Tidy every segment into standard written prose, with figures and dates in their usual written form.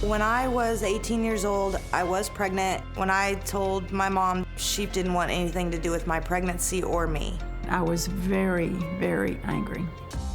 When I was 18 years old, I was pregnant. When I told my mom, she didn't want anything to do with my pregnancy or me. I was very, very angry.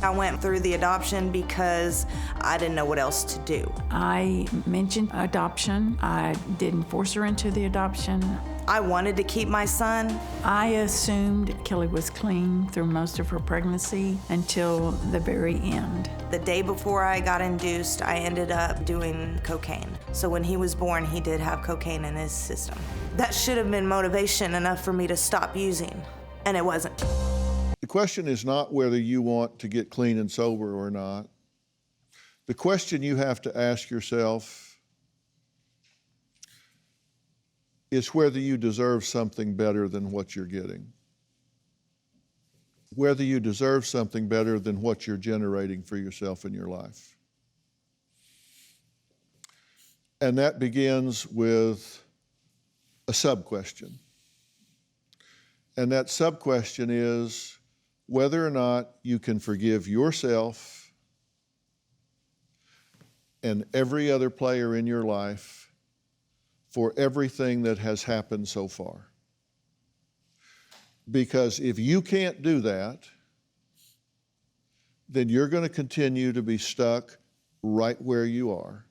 I went through the adoption because I didn't know what else to do. I mentioned adoption. I didn't force her into the adoption. I wanted to keep my son. I assumed Kelly was clean through most of her pregnancy until the very end. The day before I got induced, I ended up doing cocaine. So when he was born, he did have cocaine in his system. That should have been motivation enough for me to stop using, and it wasn't. The question is not whether you want to get clean and sober or not. The question you have to ask yourself is whether you deserve something better than what you're getting. Whether you deserve something better than what you're generating for yourself in your life. And that begins with a sub-question. And that sub-question is whether or not you can forgive yourself and every other player in your life for everything that has happened so far. Because if you can't do that, then you're going to continue to be stuck right where you are.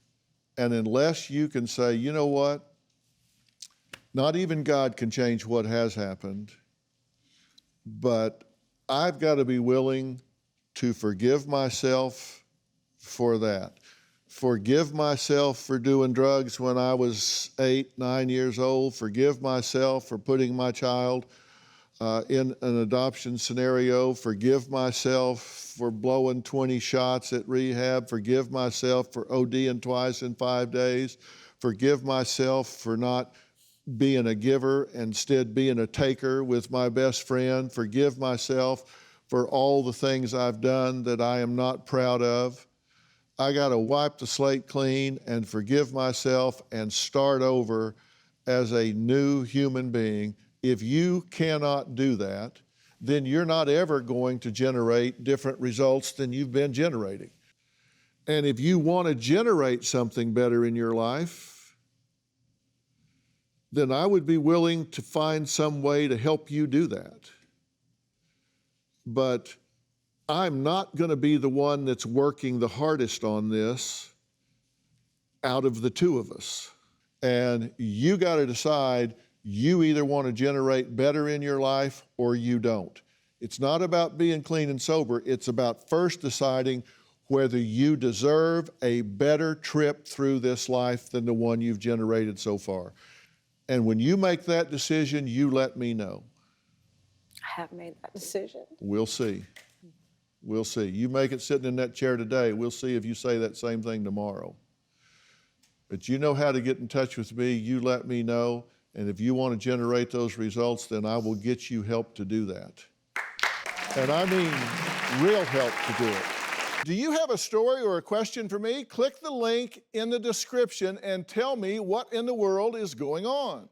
And unless you can say, you know what, not even God can change what has happened, but I've got to be willing to forgive myself for that. Forgive myself for doing drugs when I was 8, 9 years old. Forgive myself for putting my child in an adoption scenario. Forgive myself for blowing 20 shots at rehab. Forgive myself for ODing twice in 5 days. Forgive myself for not being a giver, instead being a taker with my best friend. Forgive myself for all the things I've done that I am not proud of. I got to wipe the slate clean and forgive myself and start over as a new human being. If you cannot do that, then you're not ever going to generate different results than you've been generating. And if you want to generate something better in your life, then I would be willing to find some way to help you do that. But I'm not going to be the one that's working the hardest on this out of the two of us. And you got to decide you either want to generate better in your life or you don't. It's not about being clean and sober. It's about first deciding whether you deserve a better trip through this life than the one you've generated so far. And when you make that decision, you let me know. I have made that decision. We'll see. We'll see. You make it sitting in that chair today. We'll see if you say that same thing tomorrow. But you know how to get in touch with me. You let me know. And if you want to generate those results, then I will get you help to do that. And I mean real help to do it. Do you have a story or a question for me? Click the link in the description and tell me what in the world is going on.